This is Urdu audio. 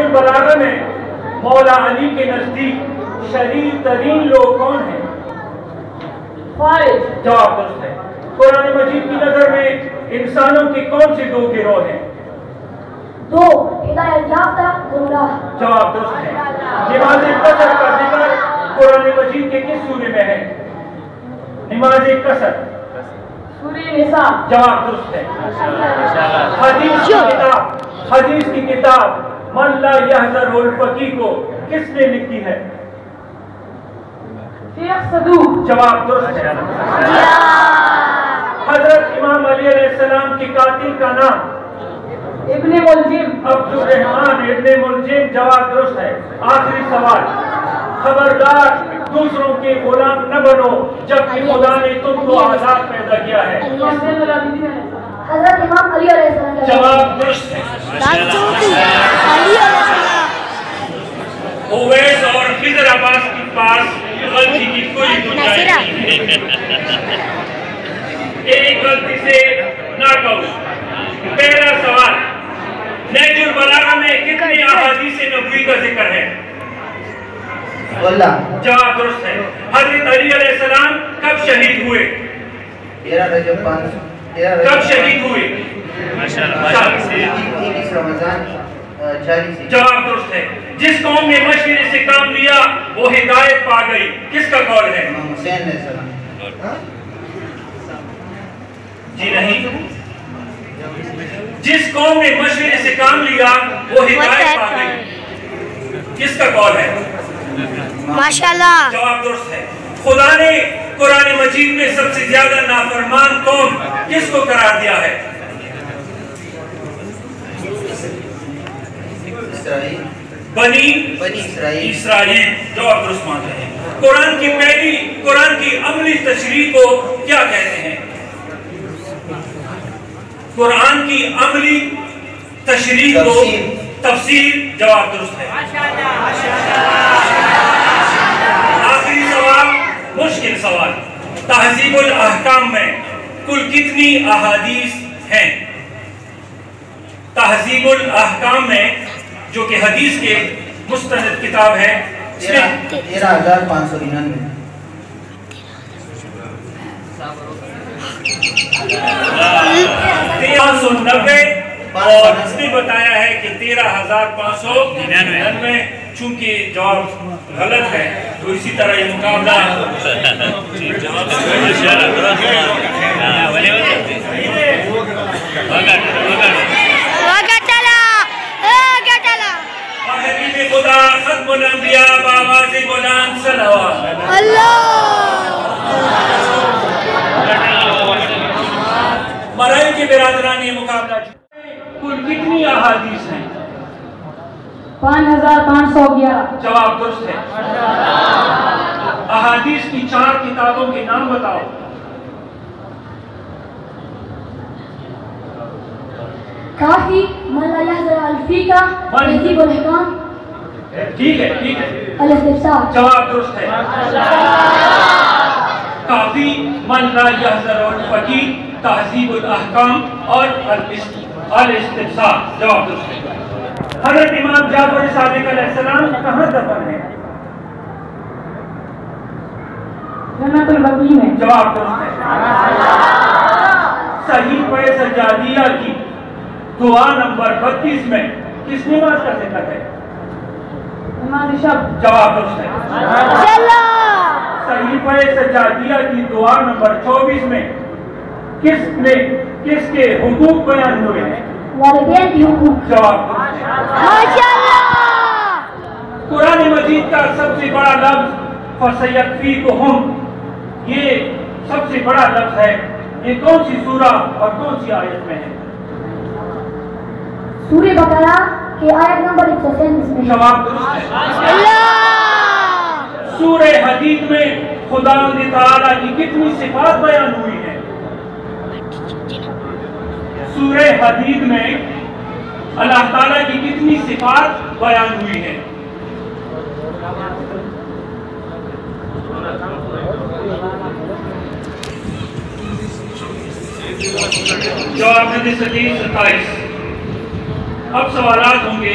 البلاغہ میں مولا علی کے نزدیک شریف ترین لوگ کون ہیں؟ جواب درست ہے۔ قرآن مجید کی نظر میں انسانوں کے کون سے دو گروہ ہیں؟ دو، ہدایت یافتہ گمراہ۔ جواب درست ہے۔ نماز قصر کا ذکر قرآن مجید کے کس سورے میں ہے؟ نماز قصر سورہ نساء۔ جواب درست ہے۔ حدیث کی کتاب من لا یحذر الفقیہ کو کس نے لکھی ہے؟ شیخ صدوق۔ جواب درست ہے۔ حضرت امام علی علیہ السلام کے قاتل کا نام؟ ابن ملجم۔ عبد الرحمن ابن ملجم۔ جواب درست ہے۔ آخری سوال، خبردار دوسروں کے غلام نہ بنو جبکہ خدا نے تم کو آزاد پیدا کیا ہے۔ حضرت امام علی علیہ السلام۔ جواب درست ہے۔ اویس اور خضر عباس کے پاس غلطی کی کوئی گنجائش نہیں، ایک غلطی سے ناٹ آؤٹ۔ پہلا سوال، نہج البلاغہ میں کتنی احادیث نبوی کا ذکر ہے؟ جواب درست ہے۔ حضرت علی علیہ السلام کب شہید ہوئے؟ کب شہید ہوئے؟ جواب درست ہے۔ جس قوم نے مشورے سے کام لیا وہ ہدایت پا گئی، کس کا قول ہے؟ جی نہیں۔ جس قوم نے مشورے سے کام لیا وہ ہدایت پا گئی، کس کا قول ہے؟ ماشاءاللہ۔ جواب درست ہے۔ خدا نے قرآن مجید میں سب سے زیادہ نافرمان قوم کس کو قرار دیا ہے؟ بنی اسرائیل۔ جواب درست مانتے ہیں۔ قرآن کی عملی تشریح کو کیا کہتے ہیں؟ قرآن کی عملی تشریح کو تفسیر۔ جواب درست ہے۔ آخری سوال، مشکل سوال، تہذیب الاحکام میں کل کتنی احادیث ہیں؟ تہذیب الاحکام میں جو کہ حدیث کے مستند کتاب ہے، 13,599۔ 1390 اور اس نے بتایا ہے کہ 13,599۔ چونکہ جواب غلط ہے تو اسی طرح یہ مقابلہ حبیب خدا ختم الانبیاء بآواز بلند صلوات۔ مرائی کے برادران یہ مقابلہ کل کتنی احادیث ہیں؟ 5,511۔ جواب درست ہے۔ احادیث کی 4 کتابوں کے نام بتاؤ۔ کافی، من لا یحذر الفقہ، تہذیب الاحکام۔ ٹھیک ہے۔ الاستفسار۔ جواب درست ہے۔ کافی، من لا یحذر الفقہ، تہذیب الاحکام اور الاستفسار۔ جواب درست ہے۔ حضرت امام جعفر صادق علیہ السلام کہاں دفن ہے؟ جنت البقیع میں۔ جواب درست ہے۔ صحیفہ سجادیہ کی دعا نمبر 32 میں کس نماز کا ذکر ہے؟ نماز شب۔ جواب درست ہے۔ صحیفہ سجادیہ کی دعا نمبر 24 میں کس کے حقوق بیان ہوئے ہیں؟ والدین کی حقوق۔ جواب درست ہے۔ قرآن مجید کا سب سے بڑا لفظ فَسَيَكْفِيكُهُمْ، یہ سب سے بڑا لفظ ہے، یہ کون سی سورہ اور کون سی آیت میں ہے؟ سورہ بقرہ کی آیت نمبر 137 میں۔ جواب درست ہے۔ سورہ حدید میں خدا تعالیٰ کی کتنی صفات بیان ہوئی ہیں؟ سورہ حدید میں اللہ تعالیٰ کی کتنی صفات بیان ہوئی ہیں؟ جواب 27۔ اب سوالات ہوں گے